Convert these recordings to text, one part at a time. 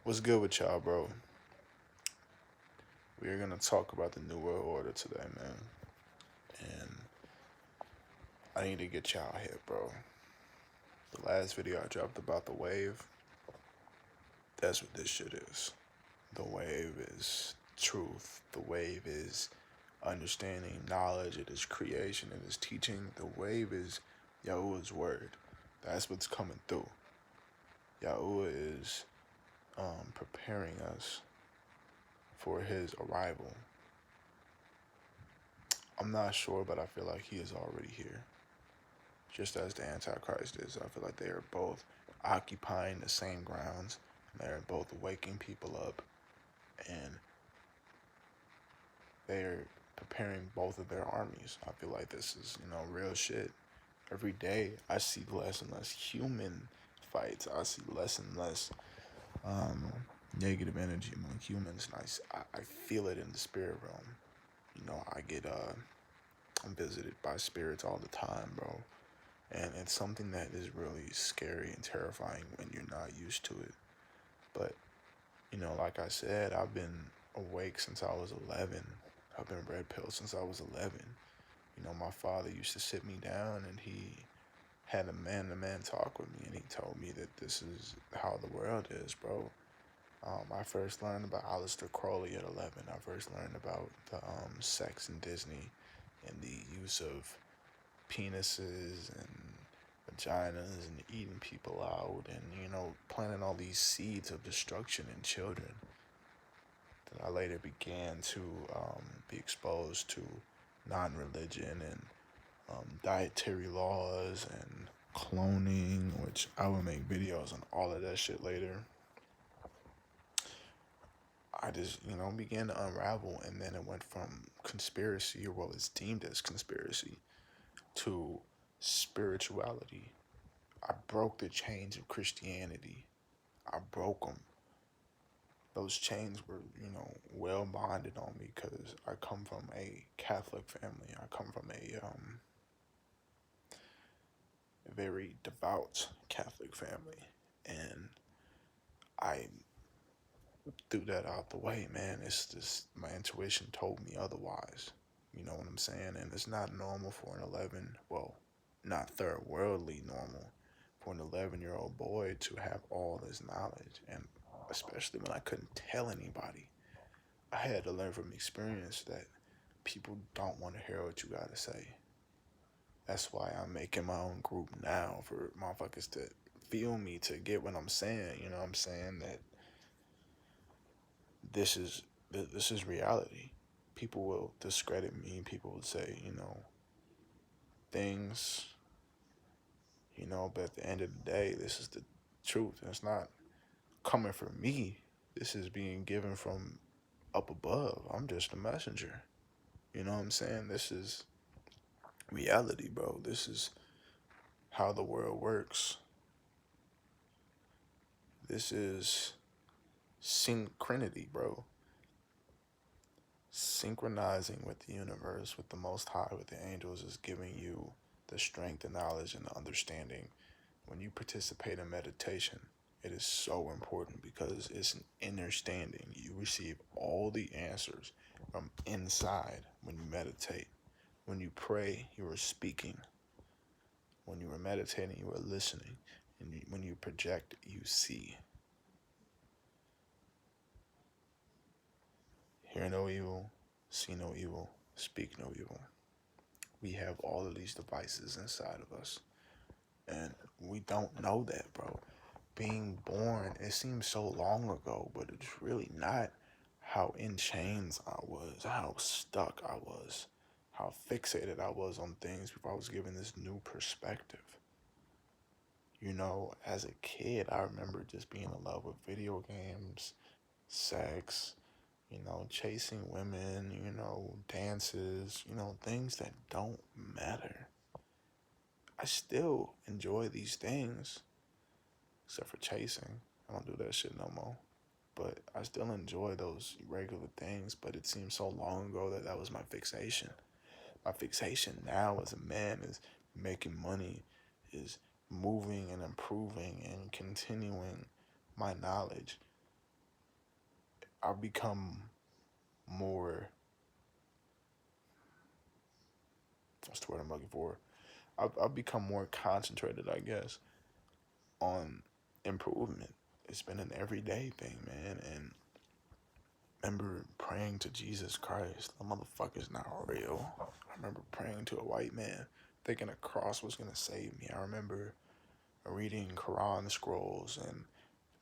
What's good with y'all, bro? We are gonna talk about the New World Order today, man. And I need to get y'all hit, bro. The last video I dropped about the wave, that's what this shit is. The wave is truth. The wave is understanding, knowledge. It is creation. It is teaching. The wave is Yahuwah's word. That's what's coming through. Yahuwah is preparing us for his arrival. I'm not sure, but I feel like he is already here. Just as the Antichrist is. I feel like they are both occupying the same grounds. They're both waking people up, and they're preparing both of their armies. I feel like this is, real shit. Every day, I see less and less human fights. I see less and less um, negative energy among humans, and I feel it in the spirit realm. I get I'm visited by spirits all the time, bro. And it's something that is really scary and terrifying when you're not used to it. But, like I said, I've been awake since I was 11. I've been red pilled since I was 11. My father used to sit me down and he had a man-to-man talk with me, and he told me that this is how the world is, bro. I first learned about Aleister Crowley at 11. I first learned about the sex in Disney and the use of penises and vaginas and eating people out, and planting all these seeds of destruction in children. That I later began to be exposed to non-religion and dietary laws and cloning, which I will make videos on all of that shit later. I just, began to unravel, and then it went from conspiracy, or what was deemed as conspiracy, to spirituality. I broke the chains of Christianity. I broke them. Those chains were, well bonded on me because I come from a Catholic family. I come from a very devout Catholic family, and I threw that out the way, man. It's just my intuition told me otherwise. You know what I'm saying? And it's not normal for an 11, well, not third worldly normal, for an 11-year-old boy to have all this knowledge, and especially when I couldn't tell anybody. I had to learn from experience that people don't want to hear what you gotta say. That's why I'm making my own group now for motherfuckers to feel me, to get what I'm saying. You know what I'm saying? That this is this is reality. People will discredit me. People will say, things, but at the end of the day, this is the truth. It's not coming from me. This is being given from up above. I'm just a messenger. You know what I'm saying? This is reality, bro. This is how the world works. This is synchronity, bro. Synchronizing with the universe, with the Most High, with the angels, is giving you the strength, the knowledge, and the understanding. When you participate in meditation, it is so important because it's an understanding. You receive all the answers from inside when you meditate. When you pray, you are speaking. When you are meditating, you are listening. And when you project, you see. Hear no evil, see no evil, speak no evil. We have all of these devices inside of us, and we don't know that, bro. Being born, it seems so long ago, but it's really not. How in chains I was, how stuck I was, how fixated I was on things before I was given this new perspective. As a kid, I remember just being in love with video games, sex, chasing women, dances, things that don't matter. I still enjoy these things, except for chasing. I don't do that shit no more. But I still enjoy those regular things, but it seems so long ago that that was my fixation. My fixation now as a man is making money, is moving and improving and continuing my knowledge, I've become more, what's the word I'm looking for? I've become more concentrated, I guess, on improvement. It's been an everyday thing, man. And I remember praying to Jesus Christ. The motherfucker's not real. I remember praying to a white man, thinking a cross was gonna save me. I remember reading Quran scrolls and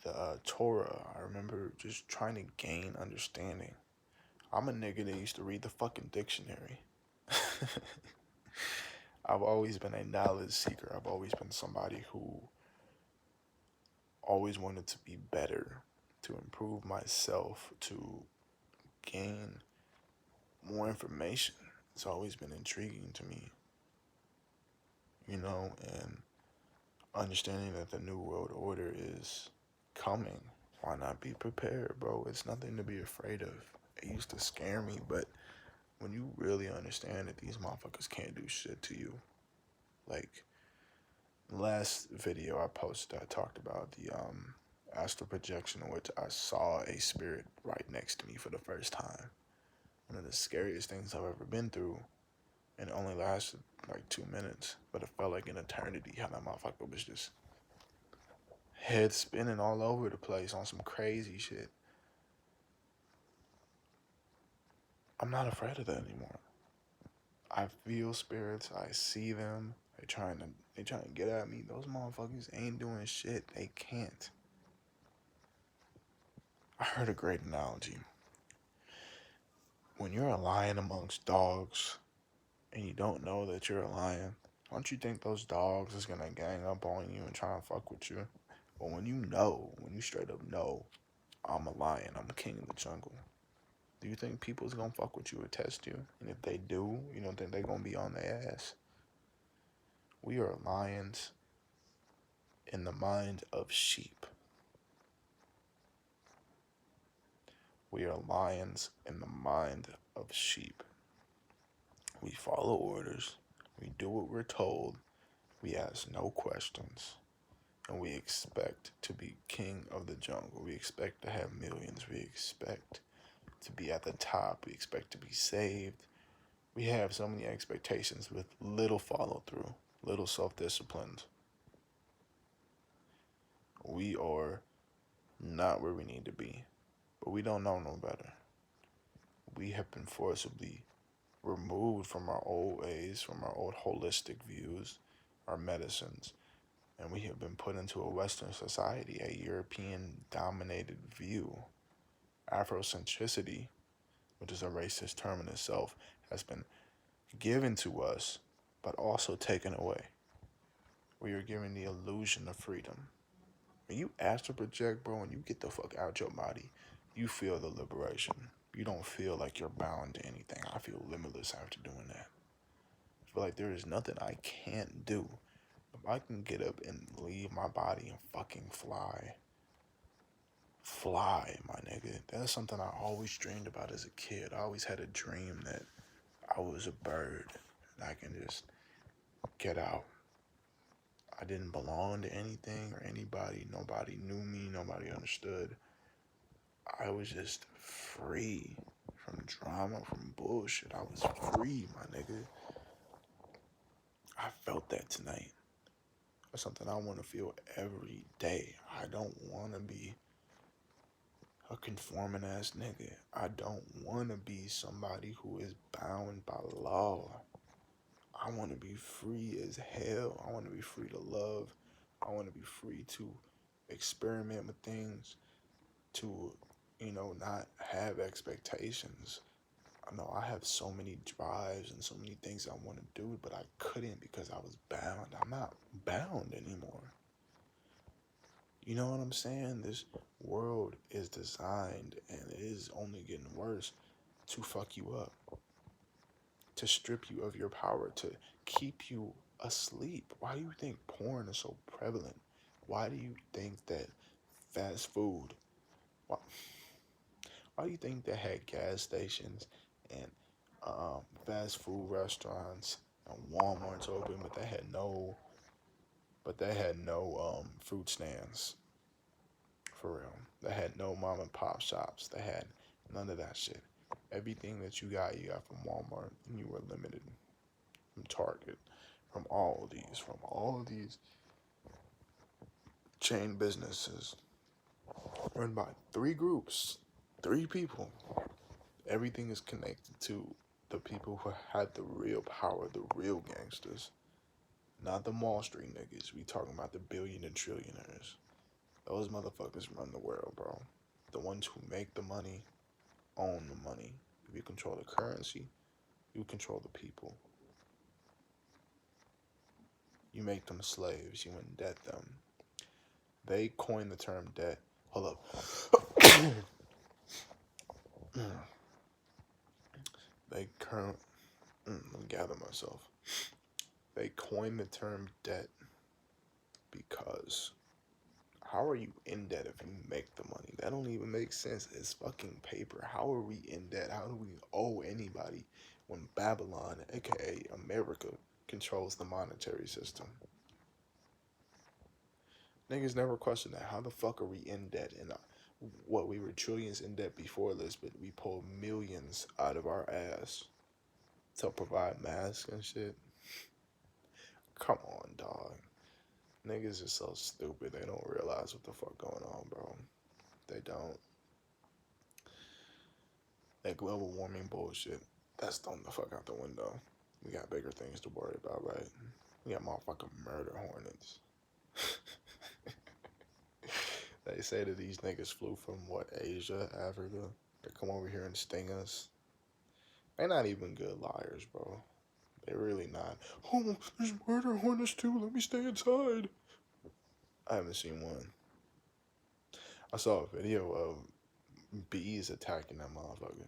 the Torah. I remember just trying to gain understanding. I'm a nigga that used to read the fucking dictionary. I've always been a knowledge seeker. I've always been somebody who always wanted to be better, to improve myself, to gain more information. It's always been intriguing to me, and understanding that the New World Order is coming. Why not be prepared, bro? It's nothing to be afraid of. It used to scare me, but when you really understand that these motherfuckers can't do shit to you, like last video I posted, I talked about the astral projection in which I saw a spirit right next to me for the first time. One of the scariest things I've ever been through, and it only lasted like 2 minutes, but it felt like an eternity. How that motherfucker was just head spinning all over the place on some crazy shit. I'm not afraid of that anymore. I feel spirits. I see them. They trying to get at me. Those motherfuckers ain't doing shit. They can't. I heard a great analogy. When you're a lion amongst dogs and you don't know that you're a lion, don't you think those dogs is gonna gang up on you and try and fuck with you? But when you straight up know, I'm a lion, I'm the king of the jungle, do you think people's gonna fuck with you or test you? And if they do, you don't think they gonna be on their ass? We are lions in the mind of sheep. We are lions in the mind of sheep. We follow orders. We do what we're told. We ask no questions. And we expect to be king of the jungle. We expect to have millions. We expect to be at the top. We expect to be saved. We have so many expectations with little follow through, little self discipline. We are not where we need to be, but we don't know no better. We have been forcibly removed from our old ways, from our old holistic views, our medicines, and we have been put into a Western society, a European dominated view. Afrocentricity, which is a racist term in itself, has been given to us, but also taken away. We are given the illusion of freedom. When you astral project, bro, and you get the fuck out your body, you feel the liberation. You don't feel like you're bound to anything. I feel limitless after doing that. I feel like there is nothing I can't do. If I can get up and leave my body and fucking fly, my nigga. That's something I always dreamed about as a kid. I always had a dream that I was a bird and I can just get out. I didn't belong to anything or anybody. Nobody knew me. Nobody understood. I was just free from drama, from bullshit. I was free, my nigga. I felt that tonight. That's something I want to feel every day. I don't want to be a conforming ass nigga. I don't want to be somebody who is bound by law. I want to be free as hell. I want to be free to love. I want to be free to experiment with things, to, not have expectations. I know I have so many drives and so many things I want to do, but I couldn't because I was bound. I'm not bound anymore. You know what I'm saying? This world is designed, and it is only getting worse, to fuck you up, to strip you of your power, to keep you asleep. Why do you think porn is so prevalent? Why do you think that fast food, why, why do you think they had gas stations and fast food restaurants and Walmart's open, but they had no fruit stands? For real. They had no mom and pop shops. They had none of that shit. Everything that you got from Walmart, and you were limited from Target, from all of these chain businesses run by three groups, three people. Everything is connected to the people who had the real power, the real gangsters, not the Wall Street niggas. We talking about the billion and trillionaires. Those motherfuckers run the world, bro. The ones who make the money own the money. If you control the currency, you control the people. You make them slaves, you indebt them. They coined the term debt. Hold up. they current. Let me gather myself. They coined the term debt because how are you in debt if you make the money? That don't even make sense. It's fucking paper. How are we in debt? How do we owe anybody when Babylon, aka America, controls the monetary system? Niggas never question that. How the fuck are we in debt? And what, we were trillions in debt before this, but we pulled millions out of our ass to provide masks and shit. Come on, dog. Niggas are so stupid. They don't realize what the fuck going on, bro. They don't. That global warming bullshit, that's thrown the fuck out the window. We got bigger things to worry about, right? We got motherfucking murder hornets. They say that these niggas flew from what, Asia, Africa, to come over here and sting us. They're not even good liars, bro. They're really not. Oh, there's murder hornets too. Let me stay inside. I haven't seen one. I saw a video of bees attacking that motherfucker.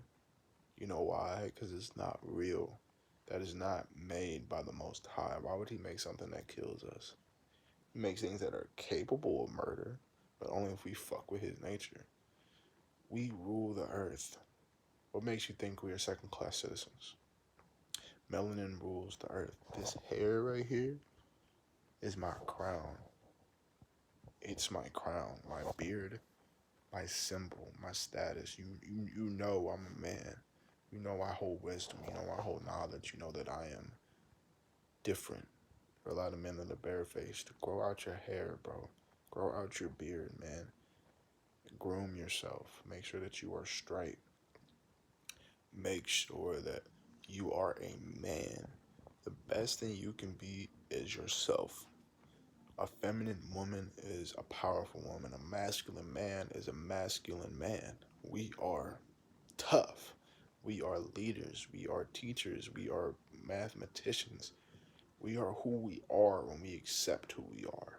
You know why? Because it's not real. That is not made by the Most High. Why would he make something that kills us? He makes things that are capable of murder, but only if we fuck with his nature. We rule the earth. What makes you think we are second-class citizens? Melanin rules the earth. This hair right here is my crown. It's my crown, my beard, my symbol, my status. You know I'm a man. You know I hold wisdom. You know I hold knowledge. You know that I am different. For a lot of men that are barefaced, grow out your hair, bro. Grow out your beard, man. Groom yourself. Make sure that you are straight. Make sure that you are a man. The best thing you can be is yourself. A feminine woman is a powerful woman. A masculine man is a masculine man. We are tough. We are leaders. We are teachers. We are mathematicians. We are who we are when we accept who we are.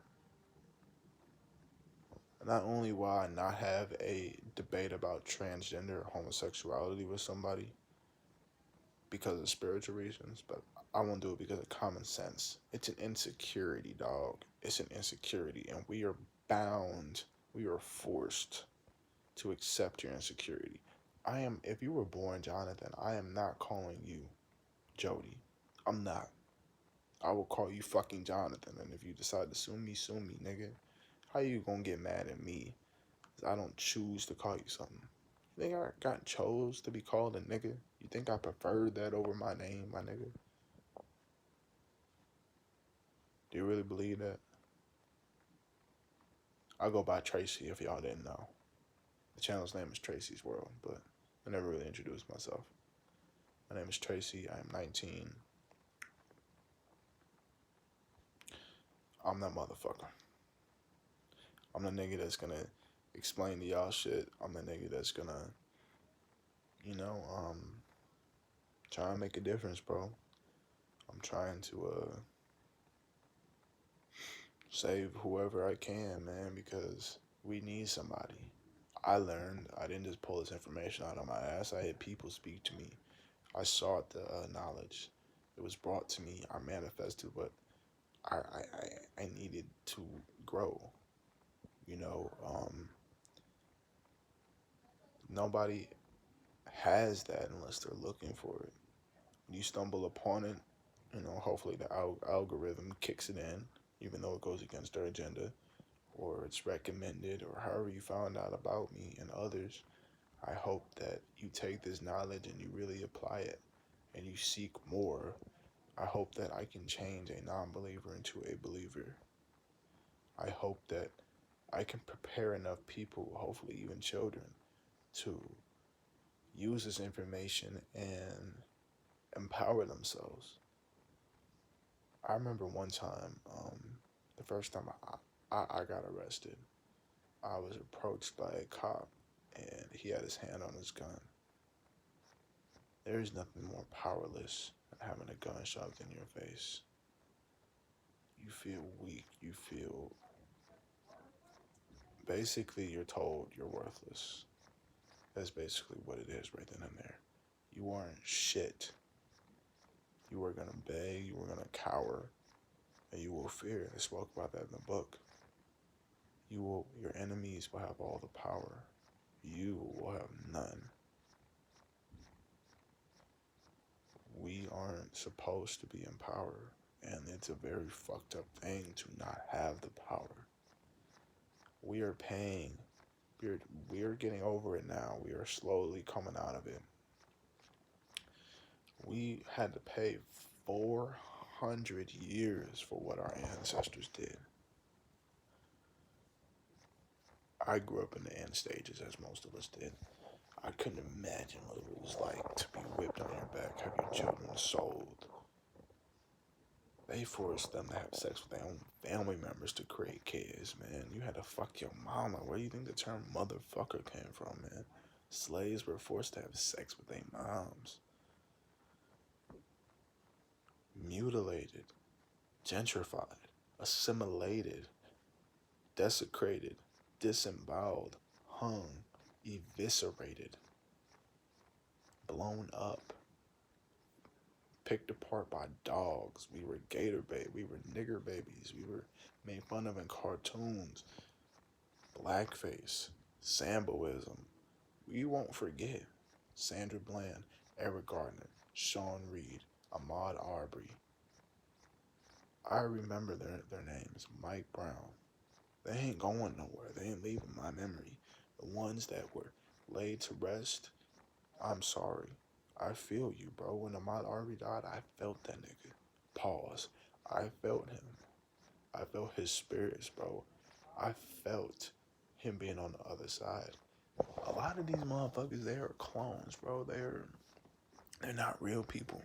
Not only will I not have a debate about transgender or homosexuality with somebody because of spiritual reasons, but I won't do it because of common sense. It's an insecurity, dog. It's an insecurity, and we are bound, we are forced to accept your insecurity. If you were born Jonathan, I am not calling you Jody. I'm not. I will call you fucking Jonathan, and if you decide to sue me, nigga. How you gonna get mad at me? 'Cause I don't choose to call you something. You think I got chose to be called a nigga? You think I preferred that over my name, my nigga? Do you really believe that? I go by Tracy if y'all didn't know. The channel's name is Tracy's World, but I never really introduced myself. My name is Tracy. I am 19. I'm that motherfucker. I'm the nigga that's gonna explain to y'all shit. I'm the nigga that's gonna, you know, try and make a difference, bro. I'm trying to save whoever I can, man, because we need somebody. I learned. I didn't just pull this information out of my ass. I had people speak to me. I sought the knowledge. It was brought to me. I manifested what I needed to grow. You know, nobody has that unless they're looking for it. When you stumble upon it, you know, hopefully the algorithm kicks it in, even though it goes against their agenda. or it's recommended, or however you found out about me and others, I hope that you take this knowledge and you really apply it and you seek more. I hope that I can change a non believer into a believer. I hope that I can prepare enough people, hopefully even children, to use this information and empower themselves. I remember one time, the first time I got arrested, I was approached by a cop and he had his hand on his gun. There is nothing more powerless than having a gun shoved in your face. You feel weak. You feel, basically, you're told you're worthless. That's basically what it is right then and there. You aren't shit. You are going to beg, you are going to cower, and you will fear. They spoke about that in the book. Your enemies will have all the power. You will have none. We aren't supposed to be in power, and it's a very fucked up thing to not have the power. We are paying. We're getting over it now. We are slowly coming out of it. We had to pay 400 years for what our ancestors did. I grew up in the end stages, as most of us did. I couldn't imagine what it was like to be whipped on your back, have your children sold. They forced them to have sex with their own family members to create kids, man. You had to fuck your mama. Where do you think the term motherfucker came from, man? Slaves were forced to have sex with their moms. Mutilated, gentrified, assimilated, desecrated, disemboweled, hung, eviscerated, blown up, picked apart by dogs. We were gator baby. We were nigger babies. We were made fun of in cartoons. Blackface, Samboism. We won't forget Sandra Bland, Eric Gardner, Sean Reed, Ahmaud Arbery. I remember their names, Mike Brown. They ain't going nowhere. They ain't leaving my memory. The ones that were laid to rest, I'm sorry. I feel you, bro. When Ahmaud Arbery died, I felt that nigga. Pause. I felt him. I felt his spirits, bro. I felt him being on the other side. A lot of these motherfuckers, they are clones, bro. They're not real people.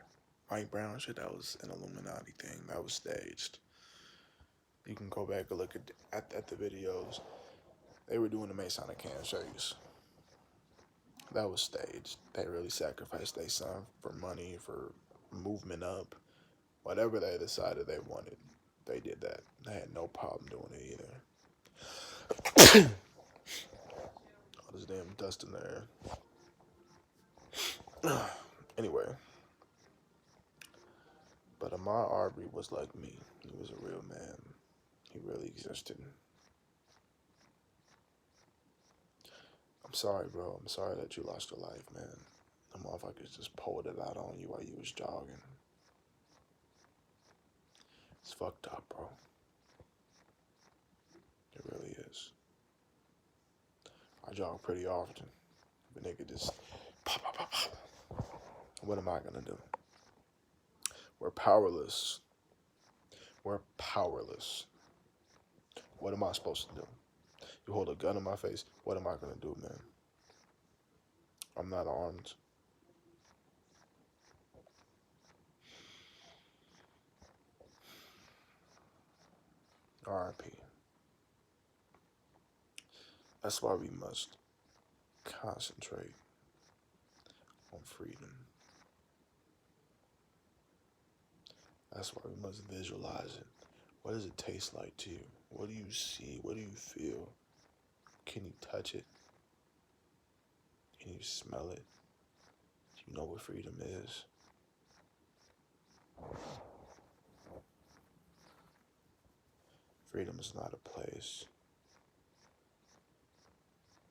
Mike Brown shit, that was an Illuminati thing. That was staged. You can go back and look at the videos. They were doing the Masonic handshakes. That was staged. They really sacrificed their son for money, for movement up. Whatever they decided they wanted, they did that. They had no problem doing it either. All this damn dust in the air. Anyway. But Ahmaud Arbery was like me. He was a real man. He really existed. I'm sorry, bro. I'm sorry that you lost your life, man. The motherfuckers just pulled it out on you while you was jogging. It's fucked up, bro. It really is. I jog pretty often. The nigga just pop, pop, pop, pop. What am I gonna do? We're powerless. We're powerless. What am I supposed to do? You hold a gun in my face, what am I gonna do, man? I'm not armed. R.I.P. That's why we must concentrate on freedom. That's why we must visualize it. What does it taste like to you? What do you see? What do you feel? Can you touch it? Can you smell it? Do you know what freedom is? Freedom is not a place.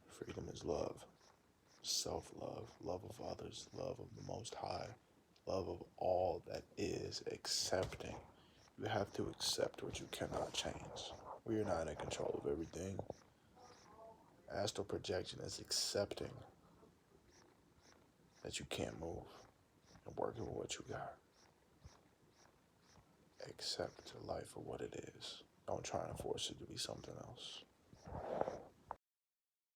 Freedom is love. Self-love, love of others, love of the Most High, love of all that is, accepting. You have to accept what you cannot change. We are not in control of everything. Astral projection is accepting that you can't move and working with what you got. Accept life for what it is. Don't try and force it to be something else.